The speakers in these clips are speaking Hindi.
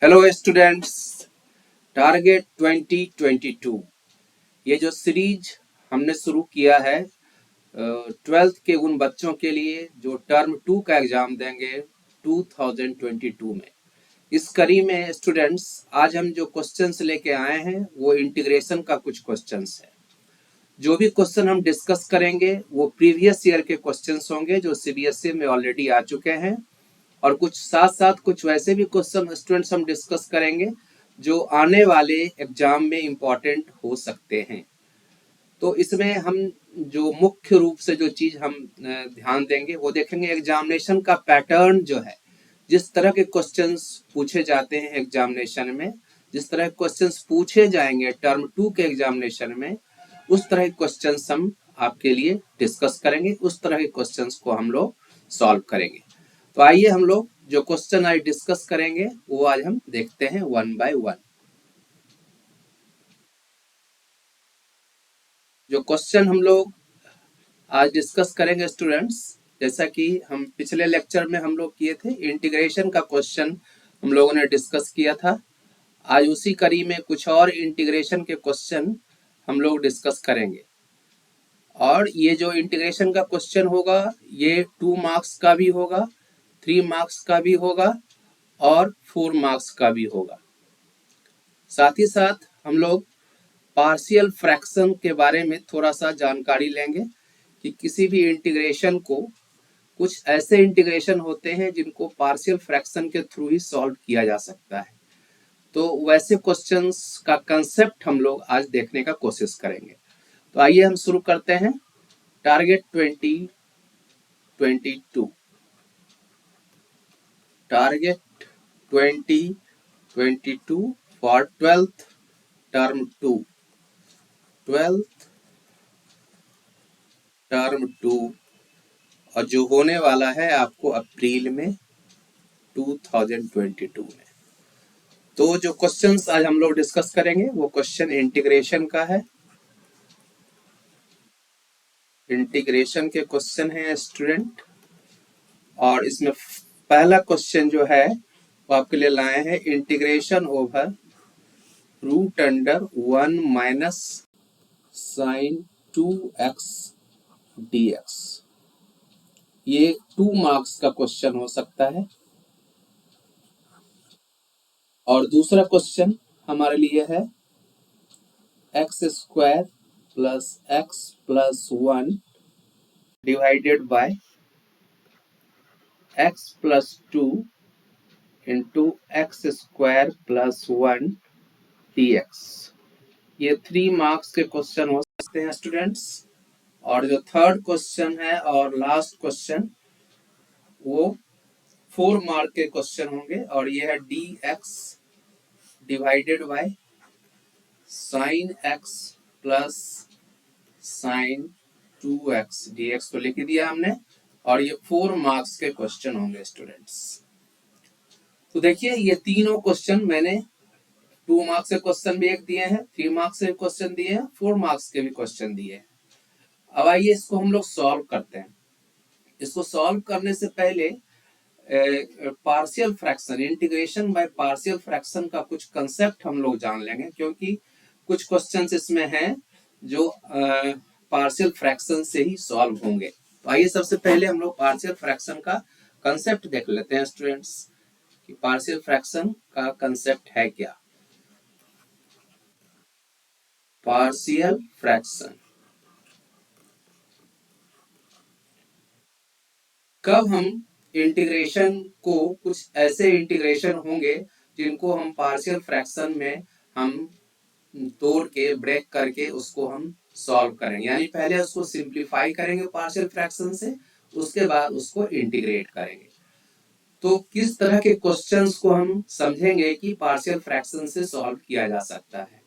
हेलो स्टूडेंट्स, टारगेट 2022 ये जो सीरीज हमने शुरू किया है 12th के उन बच्चों के लिए जो टर्म 2 का एग्जाम देंगे 2022 में। इस कड़ी में स्टूडेंट्स आज हम जो क्वेश्चंस लेके आए हैं वो इंटीग्रेशन का कुछ क्वेश्चंस है। जो भी क्वेश्चन हम डिस्कस करेंगे वो प्रीवियस ईयर के क्वेश्चंस होंगे जो सीबीएसई में ऑलरेडी आ चुके हैं, और कुछ साथ साथ कुछ वैसे भी क्वेश्चन स्टूडेंट्स हम डिस्कस करेंगे जो आने वाले एग्जाम में इम्पोर्टेंट हो सकते हैं। तो इसमें हम जो मुख्य रूप से जो चीज हम ध्यान देंगे वो देखेंगे एग्जामिनेशन का पैटर्न जो है, जिस तरह के क्वेश्चंस पूछे जाते हैं एग्जामिनेशन में, जिस तरह के क्वेश्चंस पूछे जाएंगे टर्म 2 के एग्जामिनेशन में, उस तरह के क्वेश्चंस हम आपके लिए डिस्कस करेंगे, उस तरह के क्वेश्चंस को हम लोग सॉल्व करेंगे। तो आइए हम लोग जो क्वेश्चन आज डिस्कस करेंगे वो आज हम देखते हैं वन बाय वन। जो क्वेश्चन हम लोग आज डिस्कस करेंगे स्टूडेंट्स, जैसा कि हम पिछले लेक्चर में हम लोग किए थे, इंटीग्रेशन का क्वेश्चन हम लोगों ने डिस्कस किया था। आज उसी कड़ी में कुछ और इंटीग्रेशन के क्वेश्चन हम लोग डिस्कस करेंगे। और ये जो इंटीग्रेशन का क्वेश्चन होगा ये 2 मार्क्स का भी होगा, 3 मार्क्स का भी होगा और 4 मार्क्स का भी होगा। साथ ही साथ हम लोग पार्शियल फ्रैक्शन के बारे में थोड़ा सा जानकारी लेंगे कि किसी भी इंटीग्रेशन को, कुछ ऐसे इंटीग्रेशन होते हैं जिनको पार्शियल फ्रैक्शन के थ्रू ही सॉल्व किया जा सकता है। तो वैसे क्वेश्चंस का कंसेप्ट हम लोग आज देखने का कोशिश करेंगे। तो आइए हम शुरू करते हैं। Target 2022, target 2022 for 12th term 2, 12th term 2, और जो होने वाला है आपको अप्रैल में 2022 में। तो जो क्वेश्चंस आज हम लोग डिस्कस करेंगे वो क्वेश्चन इंटीग्रेशन का है। इंटीग्रेशन के क्वेश्चन है स्टूडेंट, और इसमें पहला क्वेश्चन जो है वो आपके लिए लाए हैं integration over root under 1 minus sine 2x dx। ये 2 मार्क्स का क्वेश्चन हो सकता है। और दूसरा क्वेश्चन हमारे लिए है x square plus x plus 1 divided by x plus 2 into x square plus 1 dx। ये 3 मार्क्स के क्वेश्चन हो सकते हैं स्टूडेंट्स। और जो थर्ड क्वेश्चन है और लास्ट क्वेश्चन वो 4 मार्क के क्वेश्चन होंगे, और ये है dx divided by sine x plus sine 2x dx को लिख दिया हमने, और ये 4 मार्क्स के क्वेश्चन होंगे स्टूडेंट्स। तो देखिए ये तीनों क्वेश्चन मैंने 2 मार्क्स के क्वेश्चन भी एक दिए हैं, 3 मार्क्स के क्वेश्चन दिए हैं, 4 मार्क्स के भी क्वेश्चन दिए हैं। अब आइए इसको हम लोग सॉल्व करते हैं। इसको सॉल्व करने से पहले partial fraction, integration by partial fraction का कुछ कंसेप्ट हम लोग जान लेंगे, क्योंकि कुछ क्वेश्चंस इसमें हैं जो पार्शियल फ्रैक्शन से ही सॉल्व होंगे। तो आइए सबसे पहले हम लोग पार्शियल फ्रैक्शन का कंसेप्ट देख लेते हैं स्टूडेंट्स कि पार्शियल फ्रैक्शन का कंसेप्ट है क्या। पार्शियल फ्रैक्शन कब हम इंटीग्रेशन को, कुछ ऐसे इंटीग्रेशन होंगे जिनको हम पार्शियल फ्रैक्शन में हम तोड़ के ब्रेक करके उसको हम सॉल्व करेंगे, यानी पहले उसको सिंप्लीफाई करेंगे पार्शियल फ्रैक्शन से, उसके बाद उसको इंटीग्रेट करेंगे। तो किस तरह के क्वेश्चंस को हम समझेंगे कि पार्शियल फ्रैक्शन से सॉल्व किया जा सकता है।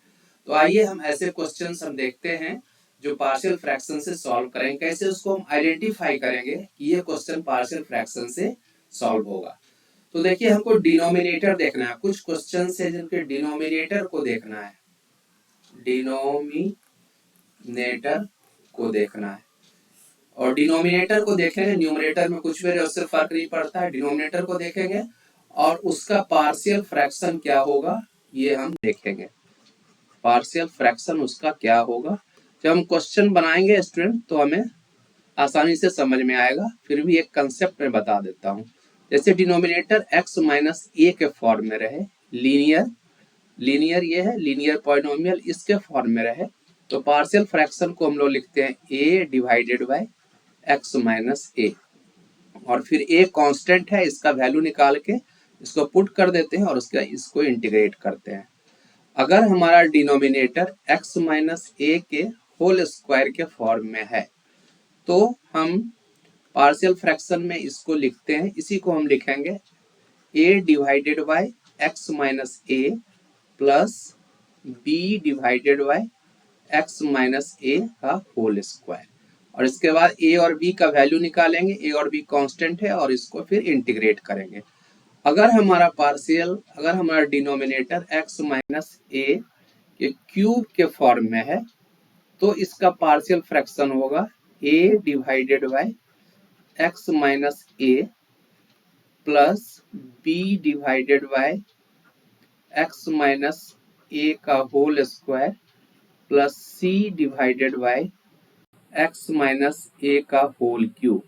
तो आइए हम ऐसे क्वेश्चंस हम देखते हैं जो पार्शियल फ्रैक्शन से सॉल्व करेंगे। कैसे उसको हम आइडेंटिफाई करेंगे कि ये क्वेश्चन पार्शियल फ्रैक्शन से सॉल्व होगा। तो देखिए हमको डिनोमिनेटर देखना है, कुछ क्वेश्चन है जिनके डिनोमिनेटर को देखना है, डिनोमिनेटर को देखना है। और डिनोमिनेटर को देखेंगे, न्यूमरेटर में कुछ भी उससे फर्क नहीं पड़ता है, डिनोमिनेटर को देखेंगे और उसका पार्शियल फ्रैक्शन क्या होगा ये हम देखेंगे। पार्शियल फ्रैक्शन उसका क्या होगा, जब हम क्वेश्चन बनाएंगे स्टूडेंट तो हमें आसानी से समझ में आएगा। फिर भी एक कंसेप्ट में बता देता हूँ। जैसे डिनोमिनेटर x माइनस ए के फॉर्म में रहे, लीनियर ये है लीनियर पॉलिनोमियल, इसके फॉर्म में रहे तो पार्शियल फ्रैक्शन को हम लोग लिखते हैं a divided by x minus a, और फिर a कांस्टेंट है, इसका वैल्यू निकाल के इसको पुट कर देते हैं और इसको इंटीग्रेट करते हैं। अगर हमारा डिनोमिनेटर x माइनस ए के होल स्क्वायर के फॉर्म में है तो हम पार्शियल फ्रैक्शन में इसको लिखते हैं, इसी को हम लिखेंगे a divided by x minus a plus b divided by x minus a का होल स्क्वायर, और इसके बाद a और b का वैल्यू निकालेंगे, a और b कांस्टेंट है, और इसको फिर इंटीग्रेट करेंगे। अगर हमारा डिनोमिनेटर x माइनस ए के क्यूब के फॉर्म में है तो इसका पार्शियल फ्रैक्शन होगा a divided by x minus a plus b divided by x minus a का whole square plus c divided by x minus a का होल क्यूब,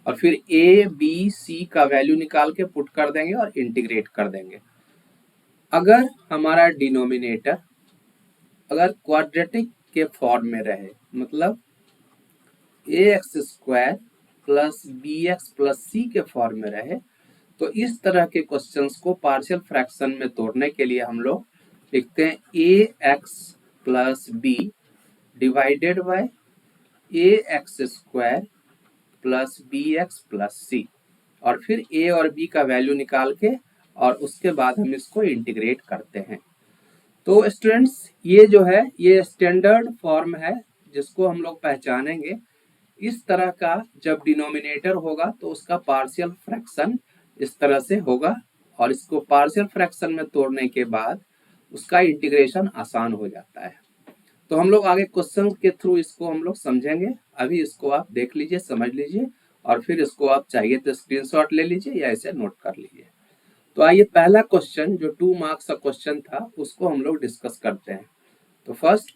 और फिर a b c का वैल्यू निकाल के पुट कर देंगे और इंटीग्रेट कर देंगे। अगर हमारा डिनोमिनेटर अगर क्वाड्रेटिक के फॉर्म में रहे, मतलब ax square plus bx plus c के फॉर्म में रहे, तो इस तरह के क्वेश्चंस को पार्शियल फ्रैक्शन में तोड़ने के लिए हम लोग लिखते हैं ax plus b divided bye ax square plus bx plus c, और फिर a और b का वैल्यू निकाल के और उसके बाद हम इसको इंटीग्रेट करते हैं। तो स्टूडेंट्स ये जो है ये स्टैंडर्ड फॉर्म है जिसको हम लोग पहचानेंगे। इस तरह का जब डिनोमिनेटर होगा तो उसका पार्शियल फ्रैक्शन इस तरह से होगा, और इसको पार्शियल फ्रैक्शन में तोड़ने के बाद उसका इंटीग्रेशन आसान हो जाता है। तो हम लोग आगे क्वेश्चन के थ्रू इसको हम लोग समझेंगे। अभी इसको आप देख लीजिए, समझ लीजिए, और फिर इसको आप चाहिए तो स्क्रीनशॉट ले लीजिए या इसे नोट कर लीजिए। तो आइए पहला क्वेश्चन जो 2 मार्क्स का क्वेश्चन था उसको हम लोग डिस्कस करते हैं। तो फर्स्ट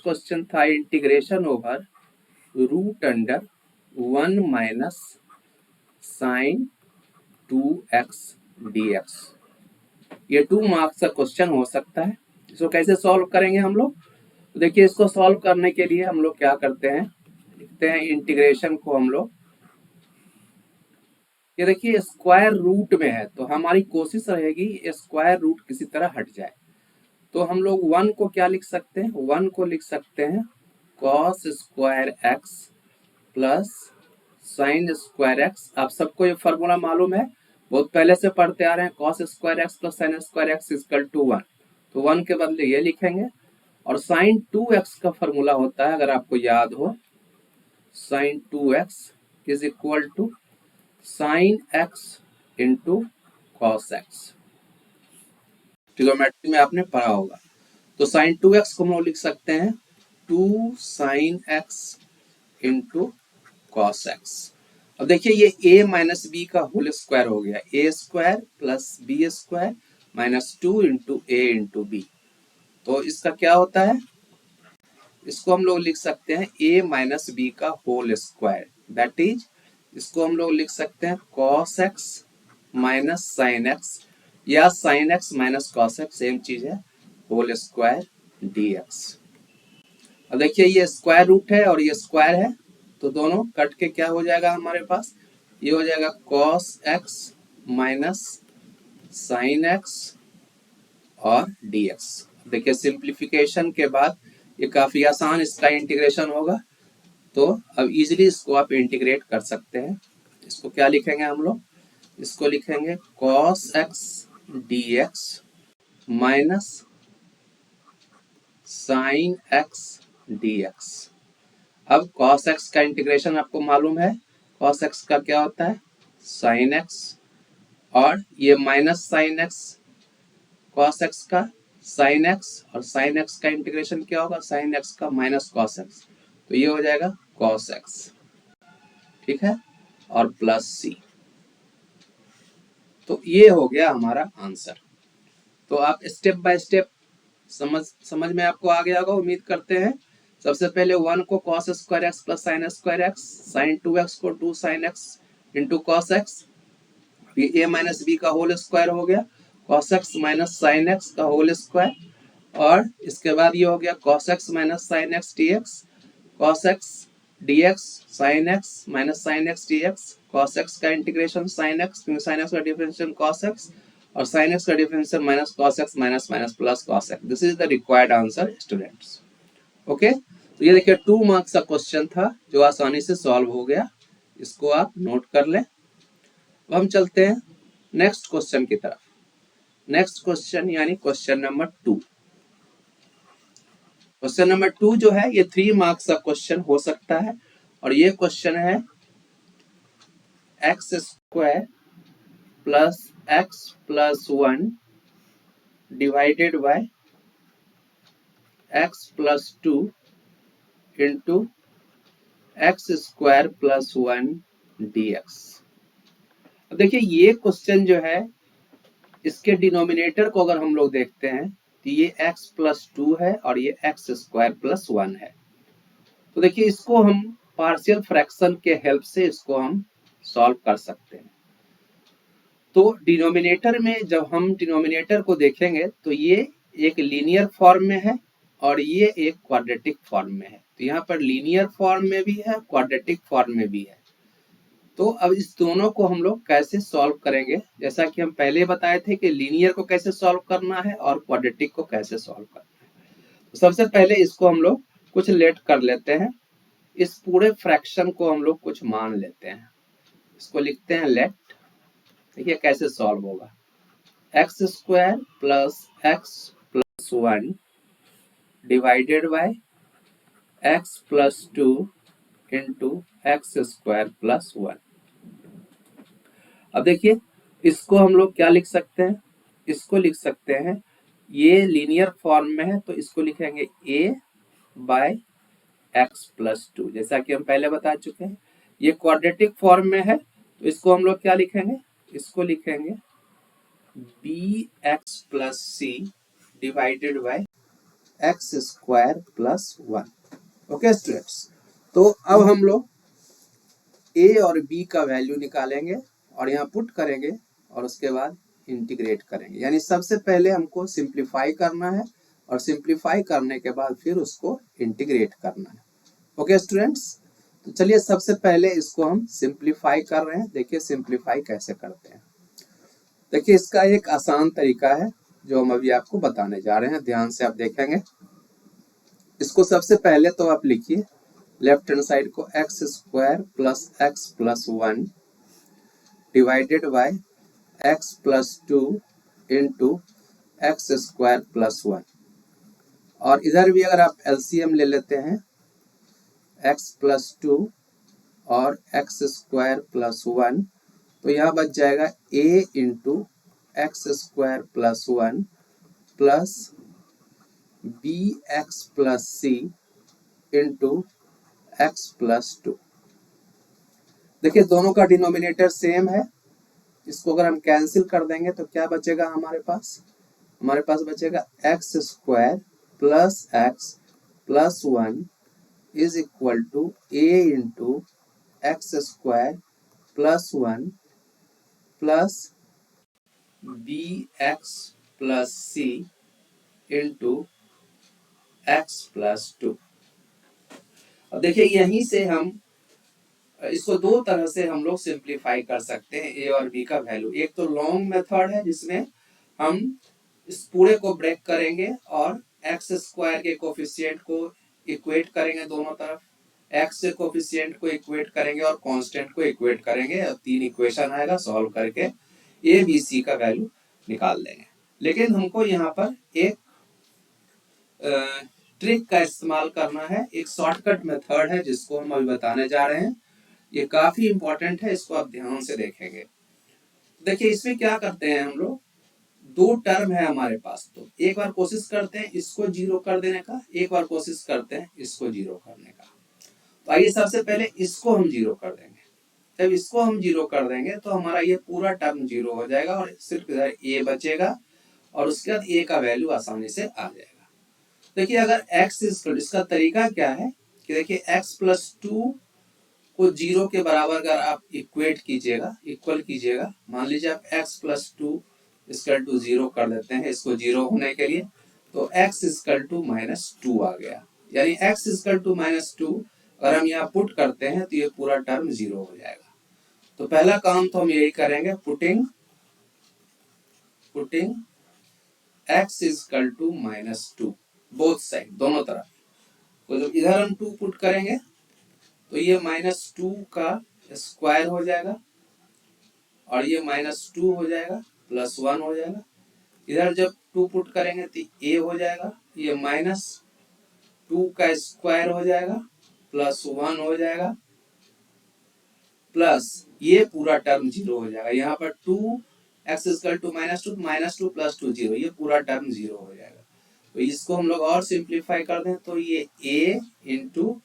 क्वेश्चन था integration over root under 1 minus sine 2x dx। ये 2 मार्क्स का क्वेश्चन हो सकता है। इसको कैसे सॉल्व करेंगे हम लोग, तो देखिए इसको सॉल्व करने के लिए हम लोग क्या करते हैं, लिखते हैं इंटीग्रेशन को हम लोग, ये देखिए स्क्वायर रूट में है तो हमारी कोशिश रहेगी स्क्वायर रूट किसी तरह हट जाए। तो हम लोग 1 को क्या लिख सकते हैं, 1 को लिख सकते हैं cos square x plus sine square x। आप सबको ये फॉर्मूला मालूम है, बहुत पहले से पढ़ते आ रहे हैं, cos square x plus sine square x equal to 1। तो 1 के बदले ये लिखेंगे, और साइन 2x का फॉर्मूला होता है अगर आपको याद हो, sine 2x is equal to sine x into cos x। Trigonometry में आपने पढ़ा होगा। तो साइन 2x को हम लोग लिख सकते हैं 2 sine x into cos x। अब देखिए ये a माइनस बी का होल स्क्वायर हो गया, a square plus b square minus 2 into a into b. तो इसका क्या होता है, इसको हम लोग लिख सकते हैं a माइनस बी का होल स्क्वायर, दैट इज इसको हम लोग लिख सकते हैं cos x minus sine x, या sine x minus cos x same चीज है, होल स्क्वायर dx। अब देखिए ये स्क्वायर रूट है और ये स्क्वायर है तो दोनों कट के क्या हो जाएगा हमारे पास, ये हो जाएगा cos x minus sine x और dx। देखिए सिंप्लीफिकेशन के बाद ये काफी आसान इसका इंटीग्रेशन होगा, तो अब इजीली इसको आप इंटीग्रेट कर सकते हैं। इसको क्या लिखेंगे हम लोग, इसको लिखेंगे cos x dx minus sine x dx। अब cos x का इंटीग्रेशन आपको मालूम है, cos x का क्या होता है साइन x, और ये minus sine x, cos x का साइन x, और साइन x का इंटीग्रेशन क्या होगा साइन x का माइनस cos x, तो ये हो जाएगा cos x, ठीक है, और प्लस c। तो ये हो गया हमारा आंसर। तो आप स्टेप बाय स्टेप समझ में आपको आ गया होगा, उम्मीद करते हैं। सबसे पहले 1 को cos square x plus sine square x, sine 2x को 2 sine x into cos x, ये a माइनस बी का होल स्क्वायर हो गया, cos x minus sine x का होल स्क्वायर, और इसके बाद ये हो गया cos x minus sine x dx, cos x dx sin x minus sine x dx, cos x का इंटीग्रेशन sin x, क्योंकि sin x का डिफरेंशियल cos x, और sin x का differential minus cos x minus minus plus cos x। This is the required answer students. Okay, तो ये देखिए 2 मार्क्स का क्वेश्चन था जो आसानी से सॉल्व हो गया, इसको आप नोट कर लें। अब हम चलते हैं नेक्स्ट क्वेश्चन की तरफ। नेक्स्ट क्वेश्चन यानी क्वेश्चन नंबर 2। क्वेश्चन नंबर 2 जो है ये 3 मार्क्स का क्वेश्चन हो सकता है, और ये क्वेश्चन है x square plus x plus 1 divided by x plus 2 into x square plus 1 dx। अब देखिए ये क्वेश्चन जो है, इसके डिनोमिनेटर को अगर हम लोग देखते हैं तो ये x प्लस 2 है और ये एक्स स्क्वायर प्लस 1 है। तो देखिए इसको हम पार्शियल फ्रैक्शन के हेल्प से इसको हम सॉल्व कर सकते हैं। तो डिनोमिनेटर में जब हम डिनोमिनेटर को देखेंगे तो ये एक लीनियर फॉर्म में है और ये एक क्वाड्रेटिक फॉर्म में है। तो यहाँ पर लीनियर फॉर्म में भी है, क्वाड्रेटिक फॉर्म में भी है। तो अब इस दोनों को हम लोग कैसे सॉल्व करेंगे, जैसा कि हम पहले बताए थे कि लीनियर को कैसे सॉल्व करना है और क्वाड्रेटिक को कैसे सॉल्व करना है। तो सबसे पहले इसको हम लोग कुछ लेट कर लेते हैं, इस पूरे फ्रैक्शन को हम लोग कुछ मान लेते हैं, इसको लिखते हैं लेट। देखिए कैसे सॉल्व होगा, x square plus x plus 1 divided by x plus 2 into x square plus 1। अब देखिए इसको हम लोग क्या लिख सकते हैं, इसको लिख सकते हैं, ये लीनियर फॉर्म में है तो इसको लिखेंगे a बाय एक्स प्लस 2, जैसा कि हम पहले बता चुके हैं। ये क्वाड्रेटिक फॉर्म में है तो इसको हम लोग क्या लिखेंगे, इसको लिखेंगे b x plus c divided by x square plus 1। Okay students, तो अब हम लोग a और b का वैल्यू निकालेंगे और यहाँ पुट करेंगे और उसके बाद इंटीग्रेट करेंगे। यानी सबसे पहले हमको सिंप्लीफाई करना है और सिंप्लीफाई करने के बाद फिर उसको इंटीग्रेट करना है। ओके स्टूडेंट्स, तो चलिए सबसे पहले इसको हम सिंप्लीफाई कर रहे हैं। देखिए सिंप्लीफाई कैसे करते हैं। देखिए इसका एक आसान तरीका है जो हम अभी आपको बताने जा रहे हैं, ध्यान से आप देखेंगे। इसको सबसे पहले तो आप लिखिए लेफ्ट हैंड साइड को x square plus x plus 1 divided by x plus 2 into x square plus 1, और इधर भी अगर आप एलसीएम ले लेते हैं एक्स प्लस 2 और एक्स स्क्वायर प्लस 1, तो यहाँ बच जाएगा a into x square plus 1 plus b x plus c into x plus 2। देखिए दोनों का डिनोमिनेटर सेम है, इसको अगर हम कैंसिल कर देंगे तो क्या बचेगा हमारे पास, हमारे पास बचेगा x square plus x plus 1 is equal to a into x square plus 1 plus b x plus c into x plus 2। अब देखिए यहीं से हम इसको दो तरह से हम लोग सिंप्लीफाई कर सकते हैं a और b का वैल्यू। एक तो लॉन्ग मेथड है जिसमें हम इस पूरे को ब्रेक करेंगे और एक्स स्क्वायर के कोफिशिएंट को इक्वेट करेंगे दोनों तरफ, एक्स के कोफिशिएंट को इक्वेट करेंगे और कांस्टेंट को इक्वेट करेंगे, और 3 इक्वेशन आएगा, सॉल्व करके a b c का वैल्यू निकाल लेंगे। लेकिन हमको यहाँ पर एक ट्रिक का इस्तेमाल करना है, एक शॉर्टकट मेथड है जिसको हम अभी बताने जा रहे हैं। ये काफी इंपॉर्टेंट है, इसको आप ध्यान से देखेंगे। देखिए इसमें क्या करते हैं हम लोग, दो टर्म है हमारे पास, तो एक बार कोशिश करते हैं इसको जीरो कर देने का, एक बार कोशिश करते हैं इसको जीरो करने का। तो आइए सबसे पहले इसको हम जीरो कर देंगे। जब इसको हम जीरो कर देंगे तो हमारा ये पूरा टर्म जीरो हो जाएगा और सिर्फ इधर ए बचेगा और उसके बाद ए का वैल्यू आसानी से आ जाएगा। देखिए अगर x इसका तरीका क्या है कि देखिए x प्लस टू को जीरो के बराबर अगर आप इक्वेट कीजिएगा, इक्वल कीजिएगा, मान लीजिए आप x plus two equal to zero कर देते हैं इसको जीरो होने के लिए, तो x equal to minus two आ गया, यानी x equal to minus two अगर हम यहाँ पुट करते हैं तो ये पूरा टर्म जीरो हो जाएगा। तो पहला काम तो हम यही करेंगे, putting x equal to minus two both side, दोनों तरफ। तो जब इधर हम टू पुट करेंगे तो ये माइनस टू का स्क्वायर हो जाएगा और ये माइनस टू हो जाएगा, प्लस वन हो जाएगा। इधर जब टू पुट करेंगे तो ए हो जाएगा, ये माइनस टू का स्क्वायर हो जाएगा, प्लस वन हो जाएगा, प्लस ये पूरा टर्म जीरो हो जाएगा। यहाँ पर two x equal to minus two plus two zero, ये पूरा टर्म जीरो हो जाएगा। तो इसको हम लोग और सिंप्लीफाई कर दें तो ये a इंटू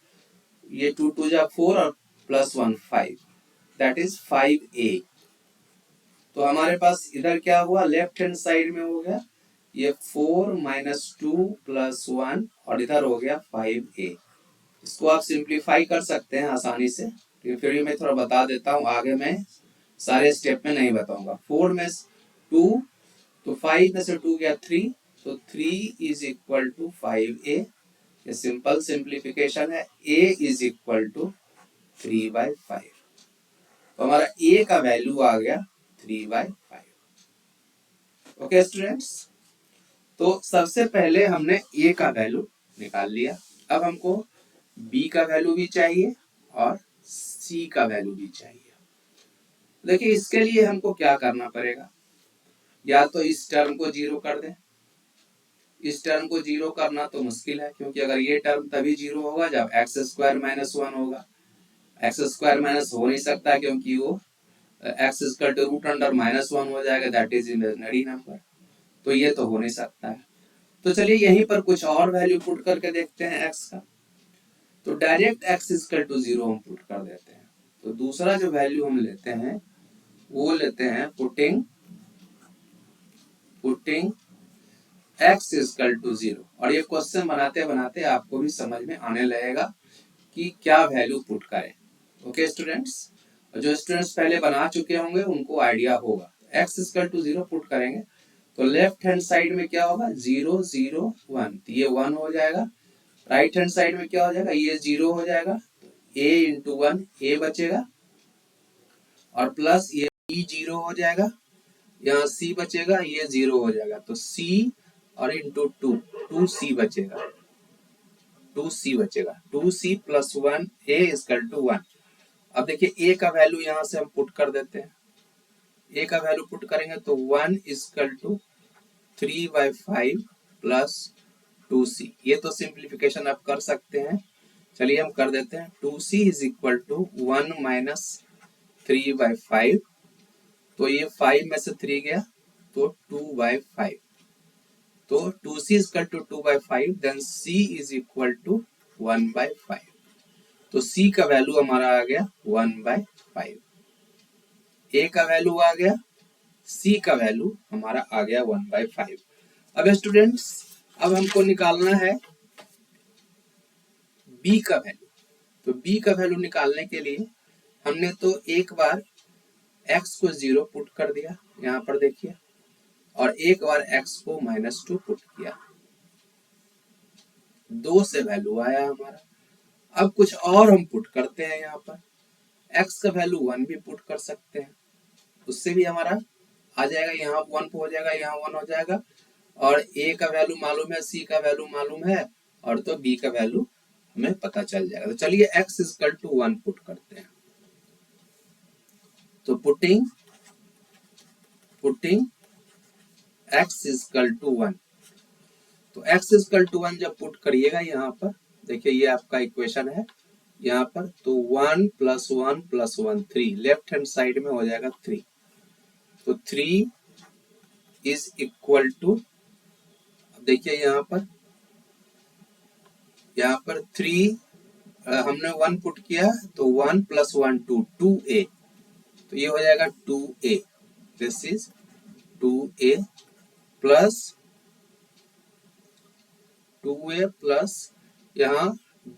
ये टू टू जा फोर और plus one five, that is 5a। तो हमारे पास इधर क्या हुआ, लेफ्ट हैंड साइड में हो गया ये 4 माइनस टू प्लस वन और इधर हो गया 5a। इसको आप सिंप्लीफाई कर सकते हैं आसानी से, फिर मैं थोड़ा बता देता हूँ, आगे मैं सारे स्टेप में नहीं बताऊंगा। 4 में 2 तो 5 में से 2 गया 3, तो 3 इज इक्वल टू 5a। ये सिंपल सिंप्लीफिकेशन है, a इज इक्वल टू 3/5। तो हमारा a का वैल्यू आ गया 3/5। ओके स्टूडेंट्स, तो सबसे पहले हमने a का वैल्यू निकाल लिया। अब हमको b का वैल्यू भी चाहिए और c का वैल्यू भी चाहिए। देखिए इसके लिए हमको क्या करना पड़ेगा, या तो इस टर्म को जीरो कर दें। इस टर्म को जीरो करना तो मुश्किल है, क्योंकि अगर ये टर्म तभी जीरो होगा जब एक्स स्क्वायर माइनस वन होगा। एक्स स्क्वायर माइनस हो नहीं सकता क्योंकि वो x square to root under minus one हो जाएगा, दैट इज इमेजिनरी नंबर, तो ये तो हो नहीं सकता है। तो चलिए यहीं पर कुछ और वैल्यू पुट करके देखते हैं एक्स का। तो direct x equal to zero हम पुट कर देते हैं। तो दूसरा जो वैल्यू हम लेते हैं वो लेते हैं putting x equal to zero. और ये क्वेश्चन बनाते बनाते आपको भी समझ में आने लगेगा कि क्या वैल्यू पुट करें। ओके स्टूडेंट्स, जो स्टूडेंट्स पहले बना चुके होंगे उनको आइडिया होगा। x equal to zero put करेंगे तो लेफ्ट हैंड साइड में क्या होगा, 0 0 1, तो ये 1 हो जाएगा। राइट हैंड साइड में क्या हो जाएगा, ये 0 हो जाएगा, a इंटू 1 a बचेगा और प्लस ये b 0 हो जाएगा, यहाँ c बचेगा, ये 0 हो जाएगा, तो c और इंटू 2c बचेगा, 2c plus 1 a equal to 1। अब देखिए a का वैल्यू यहाँ से हम पुट कर देते हैं। a का वैल्यू पुट करेंगे तो 1 इक्वल टू 3/5 प्लस 2c। ये तो सिंप्लीफिकेशन आप कर सकते हैं, चलिए हम कर देते हैं। 2c is equal to 1 minus 3/5, तो ये 5 में से 3 गया तो 2/5, तो 2c is equal to 2/5, then c is equal to 1/5। तो c का वैल्यू हमारा आ गया 1/5, a का वैल्यू आ गया, c का वैल्यू हमारा आ गया 1/5। अब स्टूडेंट्स, अब हमको निकालना है b का वैल्यू। तो b का वैल्यू निकालने के लिए हमने तो एक बार x को 0 पुट कर दिया, यहाँ पर देखिए, और एक बार x को -2 पुट किया, 2 से वैल्यू आया हमारा। अब कुछ और हम पुट करते हैं, यहाँ पर x का वैल्यू 1 भी पुट कर सकते हैं, उससे भी हमारा आ जाएगा, यहाँ 1 हो जाएगा, यहाँ 1 हो जाएगा, और a का वैल्यू मालूम है, c का वैल्यू मालूम है, और तो b का वैल्यू हमें पता चल जाएगा। तो चलिए x इक्वल टू 1 पुट करते हैं। तो पुटिंग x इक्वल टू 1, तो x इक्वल टू 1 जब पुट करिएगा यहाँ पर, देखिए ये आपका इक्वेशन है यहाँ पर, तो 1 plus 1 plus 1 3, left hand side में हो जाएगा 3, तो 3 इज इक्वल टू, देखिए यहाँ पर 3 हमने 1 पुट किया तो 1 प्लस 1 2, 2a, तो ये हो जाएगा 2a, this is 2a plus 2a plus यहाँ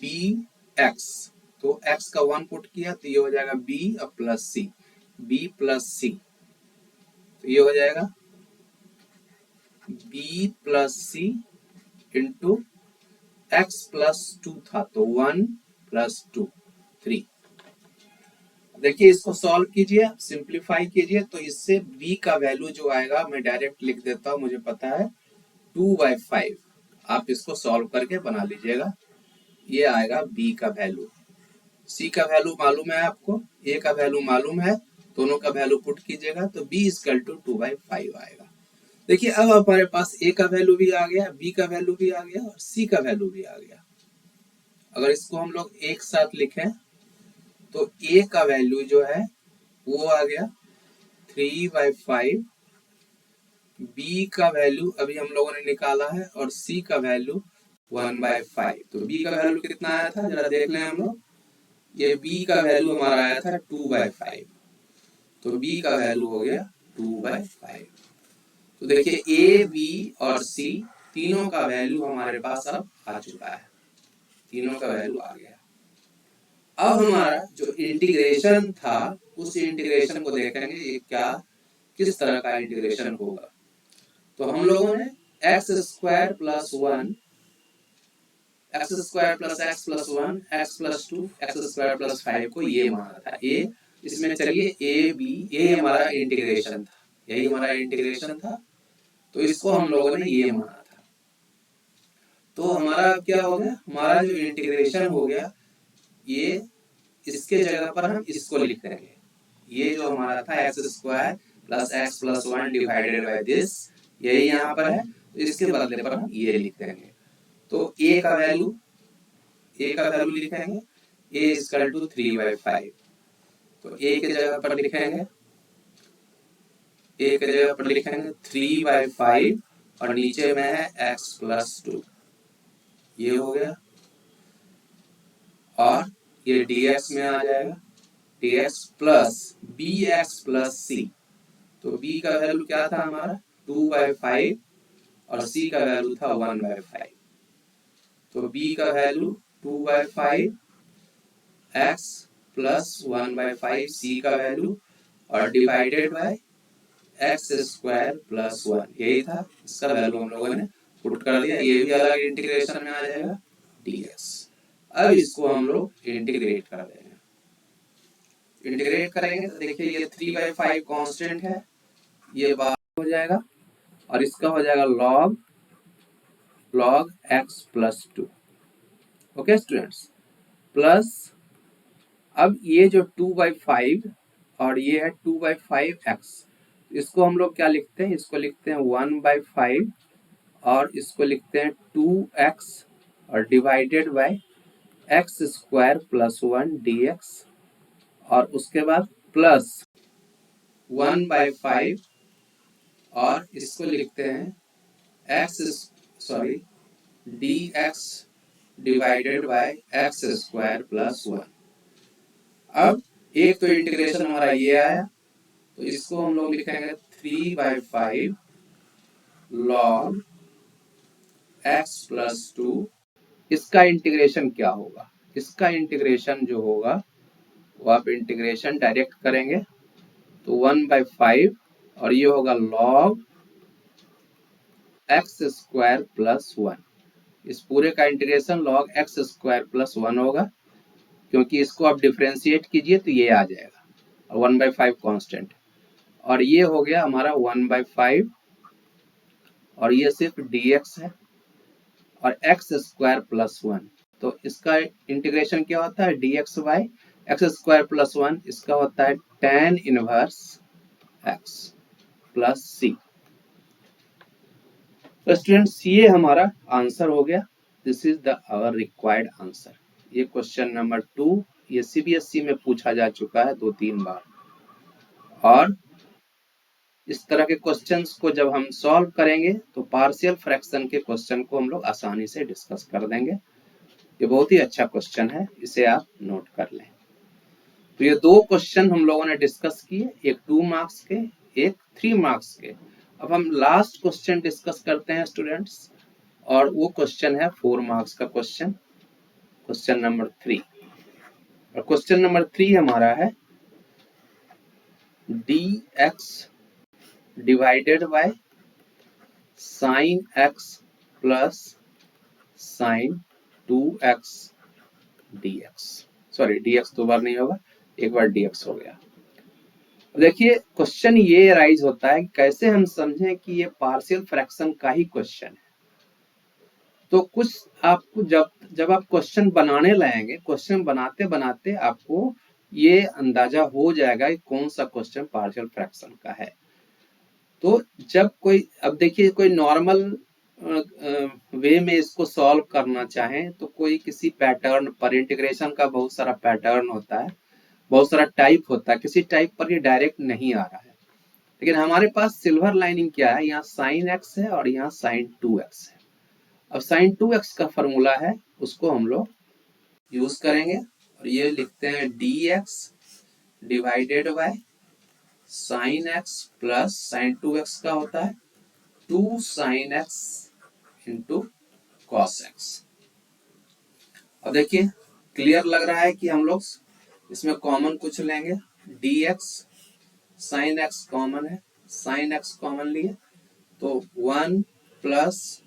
bx, तो x का 1 पुट किया तो ये हो जाएगा b और plus c, b plus c, तो ये हो जाएगा b plus c into x plus 2 था तो 1 प्लस 2 3। देखिए इसको सॉल्व कीजिए, सिंप्लीफाई कीजिए, तो इससे b का वैल्यू जो आएगा मैं डायरेक्ट लिख देता हूं, मुझे पता है 2/5। आप इसको सॉल्व करके बना लीजिएगा, ये आएगा b का वैल्यू। c का वैल्यू मालूम है आपको, a का वैल्यू मालूम है, दोनों का वैल्यू पुट कीजिएगा तो b इक्वल टू 2/5 आएगा। देखिए अब हमारे पास a का वैल्यू भी आ गया, b का वैल्यू भी आ गया और c का वैल्यू भी आ गया। अगर इसको हम लोग एक साथ लिखें तो a का वैल्यू जो है वो आ गया 3/5, b का वैल्यू अभी हम लोगों ने निकाला है और c का वैल्यू 1/5। तो b का वैल्यू कितना आया था जरा देख लें हम लोग, ये b का वैल्यू हमारा आया था 2/5, तो b का वैल्यू हो गया 2/5। तो देखिए a, b और c तीनों का वैल्यू हमारे पास अब आ चुका है, तीनों का वैल्यू आ गया। अब हमारा जो इंटीग्रेशन था उस इंटीग्रेशन को देखेंगे ये क्या किस तरह का इंटीग्रेशन होगा। तो हम लोगों ने x square plus 1, x square plus x plus 1, x plus 2, x square plus 5 को ये माना था a। इसमें चलिए a b, ये हमारा इंटीग्रेशन था, यही हमारा इंटीग्रेशन था, तो इसको हम लोगों ने ये माना था। तो हमारा क्या हो गया, हमारा जो इंटीग्रेशन हो गया ये इसके जगह पर हम इसको लिख देंगे, ये जो हमारा था x square plus x plus 1 divided by this, यही यहाँ पर है, तो इसके बदले पर हम ये लिख देंगे। तो a का वैल्यू लिखेंगे a इक्वल टू 3/5, तो a के जगह पर लिखेंगे 3/5 और नीचे में है x प्लस 2, ये हो गया, और ये dx में आ जाएगा dx plus bx plus c, तो b का वैल्यू क्या था हमारा 2/5 और c का वैल्यू था 1/5, तो b का वैल्यू 2/5 x प्लस 1/5 c का वैल्यू और divided by x square plus 1, यही था, इसका वैल्यू हम लोगों ने पुट कर दिया, ये भी अलग इंटीग्रेशन में आ जाएगा dx। अब इसको हम लोग इंटीग्रेट कर देंगे, इंटीग्रेट करेंगे तो देखिए ये 3/5 कांस्टेंट है, ये बाहर हो जाएगा और इसका हो जाएगा log x plus 2। Okay students, plus अब ये जो 2/5 और ये है 2/5x, इसको हम लोग क्या लिखते हैं, इसको लिखते हैं 1/5 और इसको लिखते हैं 2x और divided by x square plus 1 dx, और उसके बाद प्लस 1/5 और इसको लिखते हैं dx divided by x square plus 1। अब एक तो इंटीग्रेशन हमारा ये आया, तो इसको हम लोग लिखेंगे 3/5 log x प्लस 2। इसका इंटीग्रेशन क्या होगा, इसका इंटीग्रेशन जो होगा वो आप इंटीग्रेशन डायरेक्ट करेंगे तो 1/5 और ये होगा log x स्क्वायर प्लस 1, इस पूरे का integration log x square plus 1 होगा, क्योंकि इसको आप डिफरेंशिएट कीजिए तो ये आ जाएगा और 1/5 कांस्टेंट, और ये हो गया हमारा 1/5 और ये सिर्फ dx है और x स्क्वायर प्लस 1, तो इसका इंटीग्रेशन क्या होता है dx by x square plus 1, इसका होता है tan inverse x plus c। तो स्टूडेंट्स ये हमारा आंसर हो गया, this is the our required answer. ये क्वेश्चन नंबर 2 ये सीबीएसई में पूछा जा चुका है 2-3 बार, और इस तरह के क्वेश्चंस को जब हम सॉल्व करेंगे तो पार्शियल फ्रैक्शन के क्वेश्चन को हम लोग आसानी से डिस्कस कर देंगे। ये बहुत ही अच्छा क्वेश्चन है, इसे आप नोट कर लें। तो ये दो क्वेश्चन हम लोगों ने डिस्कस किए, एक 2 मार्क्स के, एक 3 मार्क्स के। अब हम लास्ट क्वेश्चन डिस्कस करते हैं स्टूडेंट्स, और वो क्वेश्चन है 4 मार्क्स का क्वेश्चन, क्वेश्चन नंबर 3। और क्वेश्चन नंबर 3 हमारा है dx divided by sine x plus sine 2x dx। Sorry, dx 2 बार नहीं होगा, एक बार dx हो गया। देखिए क्वेश्चन ये राइज होता है कैसे हम समझें कि ये पार्शियल फ्रैक्शन का ही क्वेश्चन है। तो कुछ आपको जब आप क्वेश्चन बनाने लगेंगे, क्वेश्चन बनाते बनाते आपको ये अंदाजा हो जाएगा कि कौन सा क्वेश्चन पार्शियल फ्रैक्शन का है। तो जब कोई, अब देखिए कोई नॉर्मल वे में इसको सॉल्व करना चाहें तो कोई किसी पैटर्न पर, इंटीग्रेशन का बहुत सारा पैटर्न होता है, बहुत सारा टाइप होता है, किसी टाइप पर ये डायरेक्ट नहीं आ रहा है। लेकिन हमारे पास सिल्वर लाइनिंग क्या है, यहाँ साइन एक्स है और यहाँ साइन 2x है। अब साइन 2x का फॉर्मूला है, उसको हम लोग यूज करेंगे और ये लिखते हैं dx divided by sine x plus sine 2x का होता है 2 sine x into cos x। अब देखिए क्लियर लग रहा है कि हम लोग इसमें कॉमन कुछ लेंगे, dx साइन x कॉमन है, साइन x कॉमन लिए तो 1 प्लस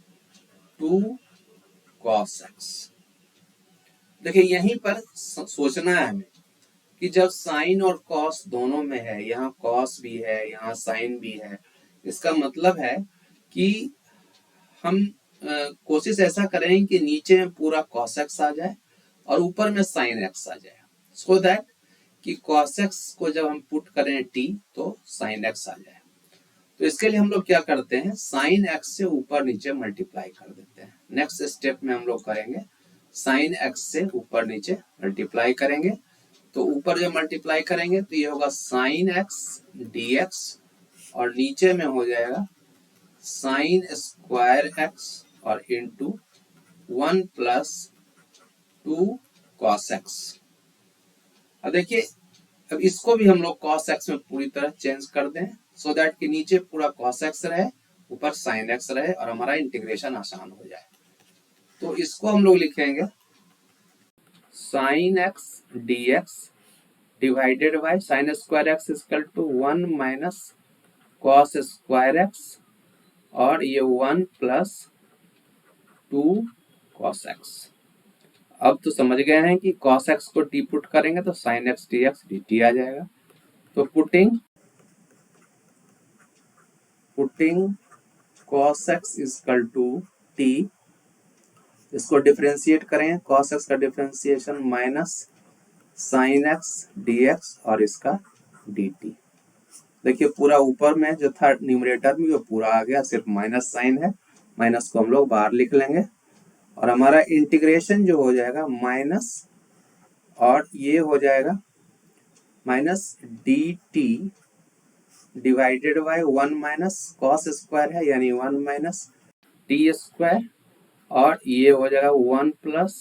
2 कॉस x। देखिए यहीं पर सोचना है हमें कि जब साइन और कॉस दोनों में है, यहाँ कॉस भी है यहाँ साइन भी है, इसका मतलब है कि हम कोशिश ऐसा करें कि नीचे में पूरा कॉस एक्स आ जाए और ऊपर में साइन एक्स आ जाए, सो दैट कि कॉस एक्स को जब हम पुट करें t तो साइन एक्स आ जाए। तो इसके लिए हम लोग क्या करते हैं, साइन एक्स से ऊपर नीचे मल्टीप्लाई कर देते हैं। नेक्स्ट स्टेप में हम लोग करेंगे साइन एक्स से ऊपर नीचे मल्टीप्लाई करेंगे। तो ऊपर जब मल्टीप्लाई करेंगे तो ये होगा साइन एक्स dx और नीचे में हो जाएगा साइन स्क्वायर एक्स और इंटू 1 प्लस 2 कॉस एक्स। अब देखिए अब इसको भी हम लोग कॉस एक्स में पूरी तरह चेंज कर दें, सो दैट कि नीचे पूरा कॉस एक्स रहे, ऊपर साइन एक्स रहे और हमारा इंटीग्रेशन आसान हो जाए। तो इसको हम लोग लिखेंगे sine x dx divided by sine square x equal to 1 minus cos square x और ये 1 प्लस 2 कॉस एक्स। अब तो समझ गए हैं कि कॉस एक्स को टी पुट करेंगे तो साइन एक्स dx dt आ जाएगा। तो putting cos x equal to t, इसको डिफरेंशिएट करें, cos x का differentiation minus sine x dx और इसका dt। देखिए पूरा ऊपर में जो था न्यूमरेटर में वो पूरा आ गया, सिर्फ माइनस साइन है, माइनस को हम लोग बाहर लिख लेंगे और हमारा इंटीग्रेशन जो हो जाएगा माइनस, और ये हो जाएगा minus dt divided by 1 minus cos square है यानी 1 माइनस टी स्क्वायर और ये हो जाएगा 1 प्लस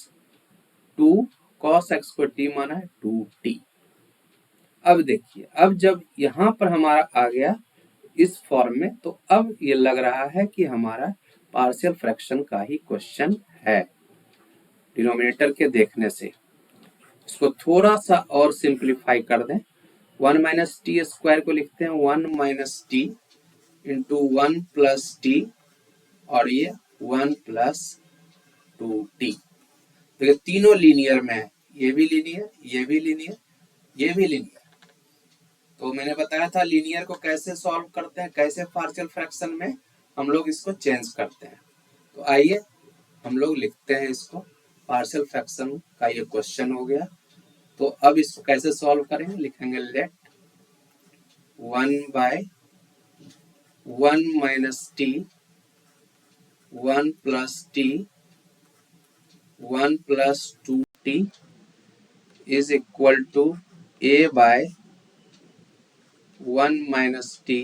2 कॉस एक्स को टी माना है 2t। अब देखिए अब जब यहाँ पर हमारा आ गया इस फॉर्म में, तो अब ये लग रहा है कि हमारा पार्शियल फ्रैक्शन का ही क्वेश्चन है। डिनोमिनेटर के देखने से इसको थोड़ा सा और सिंप्लीफाई कर दें, 1 माइनस टी स्क्वायर को लिखते हैं 1 minus t into 1 plus t और ये 1 प्लस 2t। देखिए तीनों लीनियर में है, ये भी लीनियर, ये भी लीनियर, ये भी लीनियर। तो मैंने बताया था लीनियर को कैसे सॉल्व करते हैं, कैसे पार्शियल फ्रैक्शन में हम लोग इसको चेंज करते हैं। तो आइए हम लोग लिखते हैं इसको, पार्शियल फ्रैक्शन का ये क्वेश्चन हो गया। तो अब इसको कैसे सॉल्व करेंगे, लिखेंगे let 1 by 1 minus t 1 plus t 1 plus 2t is equal to a by 1 minus t,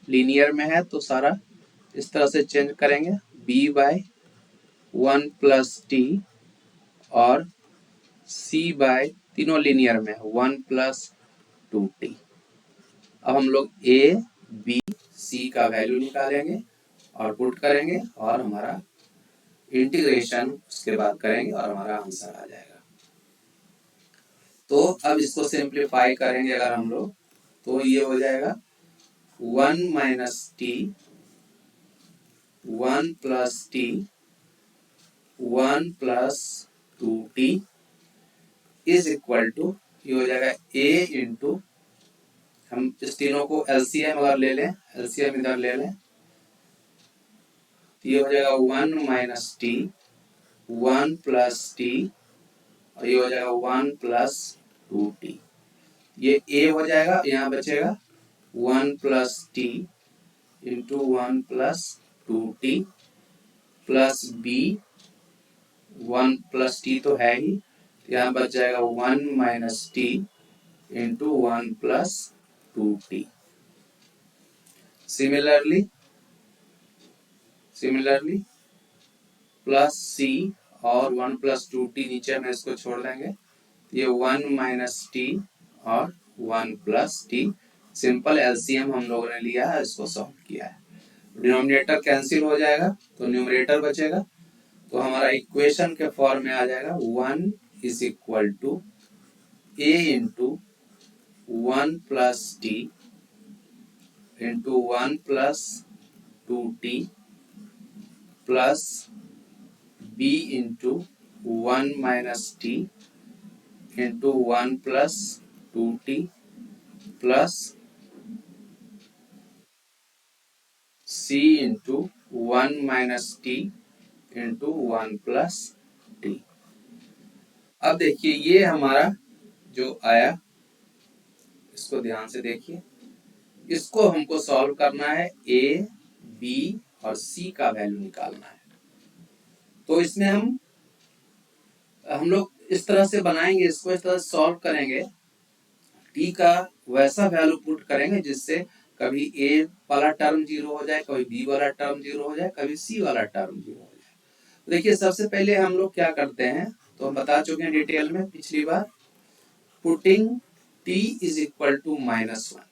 linear में है तो सारा इस तरह से चेंज करेंगे, b बाय 1 प्लस टी और c बाय तीनों लीनियर में है, 1 प्लस 2t। अब हम लोग a b c का वैल्यू निकालेंगे और पुट करेंगे और हमारा इंटीग्रेशन उसके बाद करेंगे और हमारा आंसर आ जाएगा। तो अब इसको सिंप्लीफाई करेंगे अगर हम लोग, तो ये हो जाएगा 1 minus t 1 plus t 1 plus 2t is equal to, ये हो जाएगा a इंटू, हम इस तीनों को एलसीएम अगर ले लें, एलसीएम इधर ले लें, तो ये हो जाएगा 1 माइनस टी 1 प्लस टी और ये हो जाएगा 1 प्लस 2t। ये a हो जाएगा, यहाँ बचेगा 1 plus t into 1 plus 2t plus b 1 plus T तो है ही, यहाँ बच जाएगा 1 minus t into 1 plus 2t। Similarly plus c और 1 प्लस 2t नीचे में इसको छोड़ देंगे, ये 1 माइनस टी और 1 प्लस टी। सिंपल एलसीएम हम लोगों ने लिया है, इसको सॉल्व किया है। डिनोमिनेटर कैंसिल हो जाएगा तो न्यूमरेटर बचेगा, तो हमारा इक्वेशन के फॉर्म में आ जाएगा 1 is equal to a into 1 plus t into 1 plus 2t plus b into 1 minus t into 1 plus 2t plus c into 1 minus t into 1 plus t. अब देखिए ये हमारा जो आया, इसको ध्यान से देखिए, इसको हमको सॉल्व करना है, a b और c का वैल्यू निकालना है। तो इसमें हम लोग इस तरह से बनाएंगे, इसको इस तरह से सॉल्व करेंगे, t का वैसा वैल्यू पुट करेंगे जिससे कभी a वाला टर्म 0 हो जाए, कभी b वाला टर्म 0 हो जाए, कभी c वाला टर्म 0 हो जाए। तो देखिए सबसे पहले हम लोग क्या करते हैं, तो हम बता चुके हैं डिटेल में पिछली बार, putting t is equal to -1।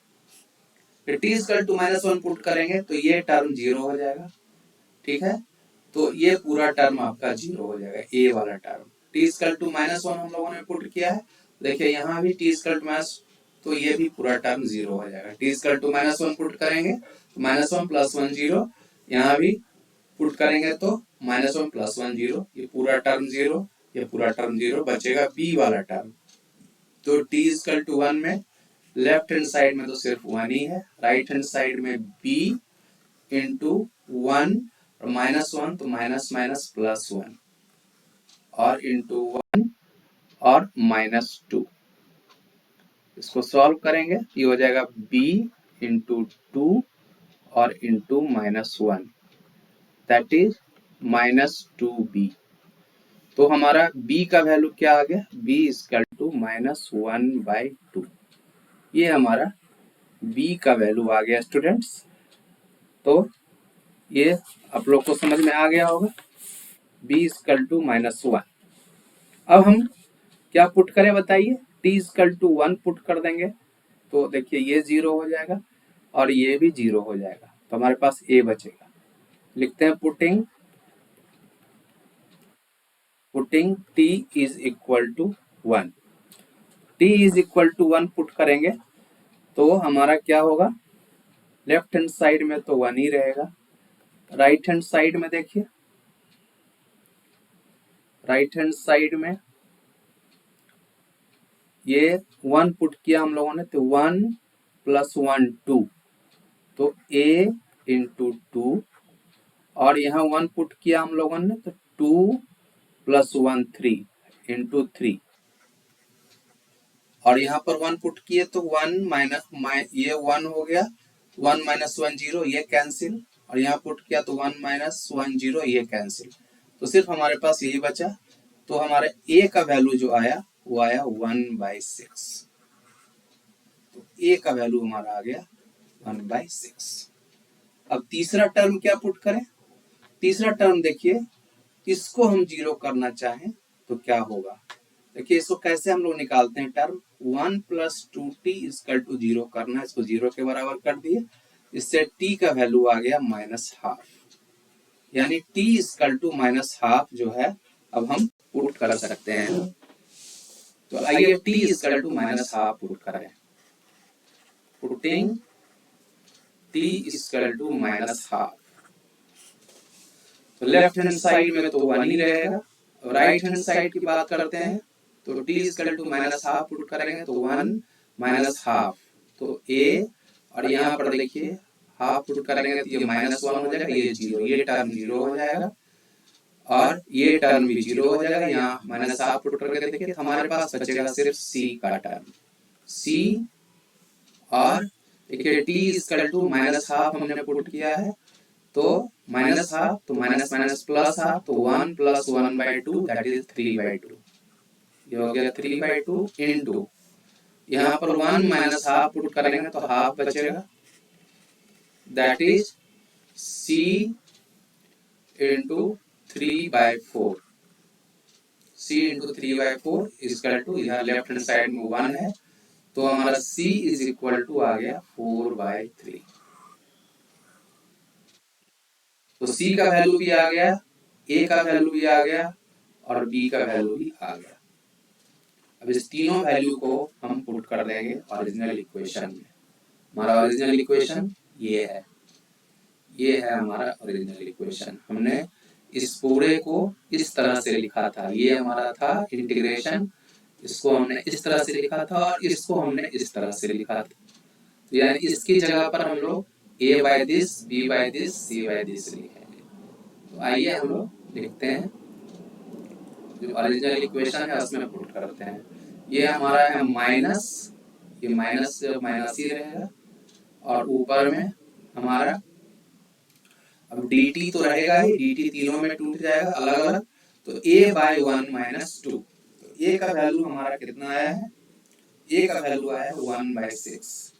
t is equal to -1 put करेंगे तो ये टर्म 0 हो जाएगा, ठीक है। तो ये पूरा टर्म आपका 0 हो जाएगा, a वाला term. t is equal to -1 हम लोगों ने पुट किया है, देखिए यहाँ भी t इज इक्वल टू तो ये भी पूरा टर्म 0 हो जाएगा। t is equal to -1 put करेंगे तो -1 प्लस 1 0, यहाँ भी पुट करेंगे तो -1 प्लस 1 0, ये पूरा टर्म 0, ये पूरा टर्म 0, बचेगा b वाला टर्म। तो t इज इक्वल टू 1 में लेफ्ट हैंड साइड में तो सिर्फ 1 ही है, राइट हैंड साइड में b इंटू 1 और -1 तो माइनस माइनस प्लस 1 और इंटू 1 और -2। इसको सॉल्व करेंगे, ये हो जाएगा b इंटू 2 और इंटू -1, दैट इज -2b। तो हमारा b का वैल्यू क्या आ गया, b इक्वल टू -1/2। ये हमारा b का वैल्यू आ गया स्टूडेंट्स। तो ये आप लोग को समझ में आ गया होगा, b इक्वल टू -1। अब हम क्या पुट करें बताइए, t इक्वल टू 1 पुट कर देंगे तो देखिए ये 0 हो जाएगा और ये भी 0 हो जाएगा, तो हमारे पास a बचेगा। लिखते हैं putting t is equal to 1। t is equal to 1 put करेंगे तो हमारा क्या होगा, लेफ्ट हैंड साइड में तो 1 ही रहेगा, राइट हैंड साइड में देखिए, राइट हैंड साइड में ये 1 पुट किया हम लोगों ने तो 1 प्लस 1 2, तो a इंटू 2 और यहाँ 1 पुट किया हम लोगों ने तो 2 प्लस 1 3 इंटू 3 और यहाँ पर 1 पुट किए तो 1 माइनस ये 1 हो गया, 1 माइनस 1 0, ये कैंसिल, और यहाँ पुट किया तो 1 माइनस 1 0, ये कैंसिल, तो सिर्फ हमारे पास यही बचा। तो हमारे a का वैल्यू जो आया वो आया 1/6। तो a का वैल्यू हमारा आ गया 1/6। अब तीसरा टर्म क्या पुट करें, तीसरा टर्म देखिए, इसको हम 0 करना चाहें तो क्या होगा, देखिए इसको कैसे हम लोग निकालते हैं टर्म, 1 + 2t इक्वल टू 0 करना है, इसको 0 के बराबर कर दिए, इससे t का वैल्यू आ गया -12, यानी t इक्वल टू -12 जो है अब हम पुट कर सकते हैं। तो आइए t इक्वल टू -12 पुट करें, पुटिंग t इक्वल टू -12, तो लेफ्ट हैंड साइड में तो 1 ही रहेगा, और राइट हैंड साइड की बात करते हैं तो t इक्वल टू -12 पुट करेंगे तो 1 -12, तो a, और यहाँ पर देखिए हाफ पुट करेंगे तो ये -1 हो जाएगा, ये 0, ये टर्म 0 हो जाएगा, और ये टर्म भी 0 हो जाएगा। यहाँ -12 पुट करके देखिए तो हमारे पास बचेगा सिर्फ c का टर्म, c, और देखिए t इक्वल टू -12 हमने पुट किया है, तो -12, तो माइनस माइनस प्लस हाफ, तो 1 + 1/2 दैट इज 3/2, ये हो गया 3/2 इनटू, यहाँ पर 1 -12 पुट करेंगे तो हाफ बचेगा, that is c into 3/4, c into 3/4 equal to, यहाँ लेफ्ट हैंड साइड में 1 है तो हमारा c इज इक्वल टू आ गया 4/3, तो c का वैल्यू भी आ गया, a का वैल्यू भी आ गया, और b का वैल्यू भी आ गया। अब इस तीनों वैल्यू को हम पुट कर देंगे ओरिजिनल इक्वेशन में। हमारा ओरिजिनल इक्वेशन ये है, ये है हमारा ओरिजिनल इक्वेशन। हमने इस पूरे को इस तरह से लिखा था, ये हमारा था इंटीग्रेशन, इसको हमने इस तरह से लिखा था और इसको हमने इस तरह से लिखा था, तो यानी इसकी जगह पर हम लोग a/this, b/this, c/this लिखेंगे। तो आइए हम लोग लिखते हैं, जो ओरिजिनल इक्वेशन है उसमें पुट करते हैं। ये हमारा है माइनस, ये माइनस माइनस ही रहेगा, और ऊपर में हमारा अब dt तो रहेगा ही, dt तीनों में टूट जाएगा अलग अलग, तो a/1 - 2, तो a का वैल्यू हमारा कितना आया है, a का वैल्यू आया है 1/6,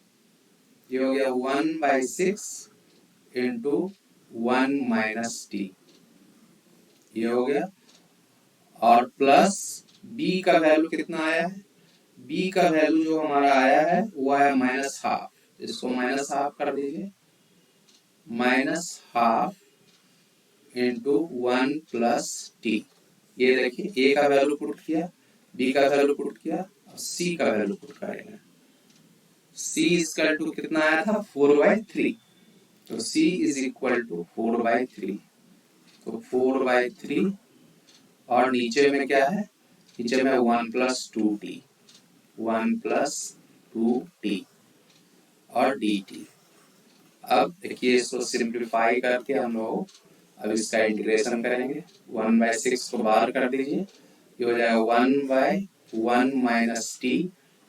ये हो गया 1/6 इंटू 1 - t, ये हो गया, और प्लस b का वैल्यू कितना आया है, b का वैल्यू जो हमारा आया है वो है -12, इसको -12 कर दीजिए, -12 इंटू 1 + t, ये देखिए a का वैल्यू पुट किया, b का वैल्यू पुट किया, और c का वैल्यू पुट करेंगे। c इक्वल टू कितना आया था 4/3, तो c इज इक्वल टू 4/3, तो 4/3, और नीचे में क्या है, नीचे में 1 + 2t, 1 + 2t और dt। अब देखिए इसको सिंप्लीफाई करके हम लोग अब इसका इंटीग्रेशन करेंगे, 1/6 को बाहर कर दीजिए, ये हो जाएगा 1/1 - t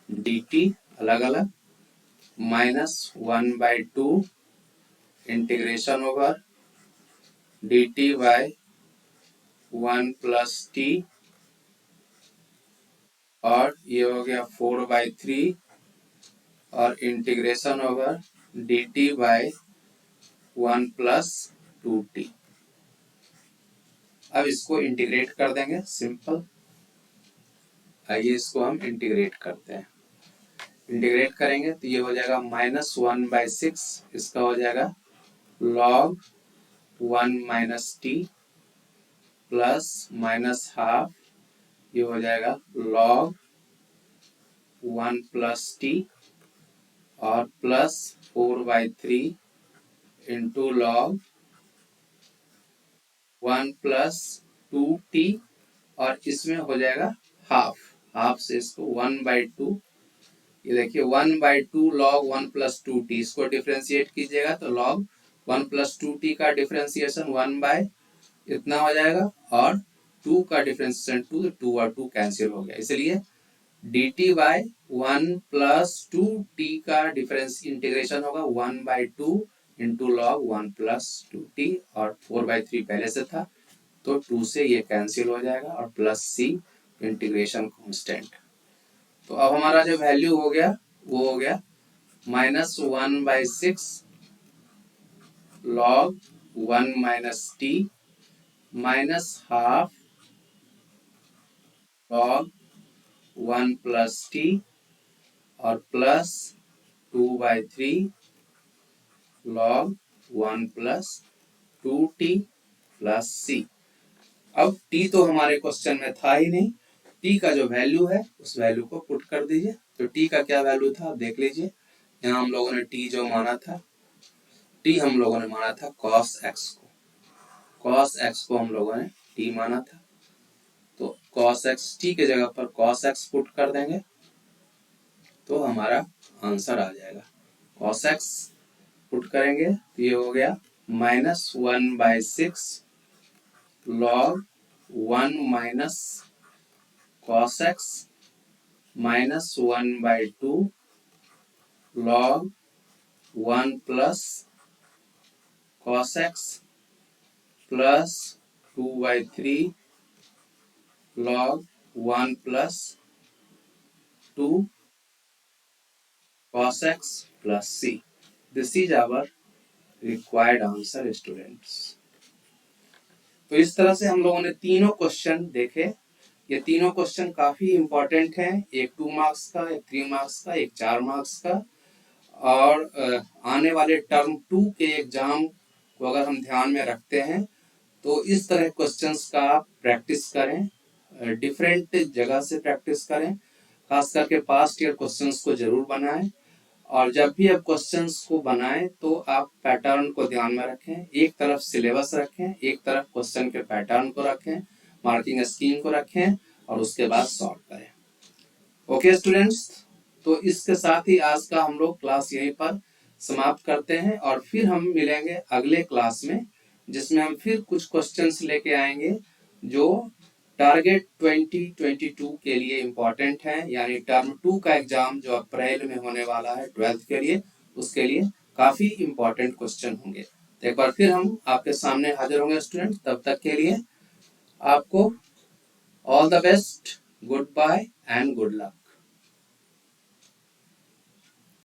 dt अलग अलग, -1/2 integration over dt by 1 + t, और ये हो गया 4/3, और integration over dt by 1 + 2t। अब इसको इंटीग्रेट कर देंगे, सिंपल। आइए इसको हम इंटीग्रेट करते हैं, इंटीग्रेट करेंगे तो ये हो जाएगा -1/6, इसका हो जाएगा log 1 - t प्लस -12, ये हो जाएगा log 1 + t, और प्लस 4/3 इंटू log 1 + 2t, और इसमें हो जाएगा हाफ, हाफ से इसको 1/2, ये देखिए 1/2 log 1 + 2t, इसको डिफरेंशिएट कीजिएगा तो log 1 + 2t का डिफरेंशिएशन 1/ इतना हो जाएगा, और 2 का डिफरेंशिएशन 2, 2 और 2 कैंसिल हो गया, इसलिए dt बाय 1 + 2t का डिफरेंस इंटीग्रेशन होगा 1/2 इंटू log 1 + 2t, और 4/3 पहले से था तो 2 से ये कैंसिल हो जाएगा, और प्लस c इंटीग्रेशन कांस्टेंट। तो अब हमारा जो वैल्यू हो गया वो हो गया -1/6 log 1 - t -12 log 1 plus t और plus 2/3 log 1 plus 2t plus c. अब t तो हमारे क्वेश्चन में था ही नहीं, t का जो वैल्यू है उस वैल्यू को पुट कर दीजिए। तो t का क्या वैल्यू था आप देख लीजिए। यहाँ हम लोगों ने t जो माना था, t हम लोगों ने माना था cos x को, cos x को हम लोगों ने t माना था। तो cos x t के जगह पर cos x पुट कर देंगे तो हमारा आंसर आ जाएगा। cos x पुट करेंगे तो ये हो गया -1/6 log 1 minus cos x -1/2 log 1 plus cos x plus 2/3 log 1 plus 2 cos x plus c. This is our required answer students. तो इस तरह से हम लोगों ने तीनों क्वेश्चन देखे। ये तीनों क्वेश्चन काफी इंपॉर्टेंट हैं, एक 2 मार्क्स का, एक 3 मार्क्स का, एक 4 मार्क्स का। और आने वाले टर्म 2 के एग्जाम को अगर हम ध्यान में रखते हैं तो इस तरह क्वेश्चंस का प्रैक्टिस करें, डिफरेंट जगह से प्रैक्टिस करें, खास करके पास्ट ईयर क्वेश्चंस को जरूर बनाएं। और जब भी आप क्वेश्चंस को बनाएं तो आप पैटर्न को ध्यान में रखें, एक तरफ सिलेबस रखें, एक तरफ क्वेश्चन के पैटर्न को रखें, मार्किंग स्कीम को रखें और उसके बाद सॉल्व करें। ओके स्टूडेंट्स, तो इसके साथ ही आज का हम लोग क्लास यहीं पर समाप्त करते हैं और फिर हम मिलेंगे अगले क्लास में, जिसमें हम फिर कुछ क्वेश्चंस लेके आएंगे जो टारगेट 2022 के लिए इम्पोर्टेंट है, यानी टर्म 2 का एग्जाम जो अप्रैल में होने वाला है 12th के लिए, उसके लिए काफी इम्पोर्टेंट क्वेश्चन होंगे। तो एक बार फिर हम आपके सामने हाजिर होंगे स्टूडेंट, तब तक के लिए आपको all the best, good bye and good luck.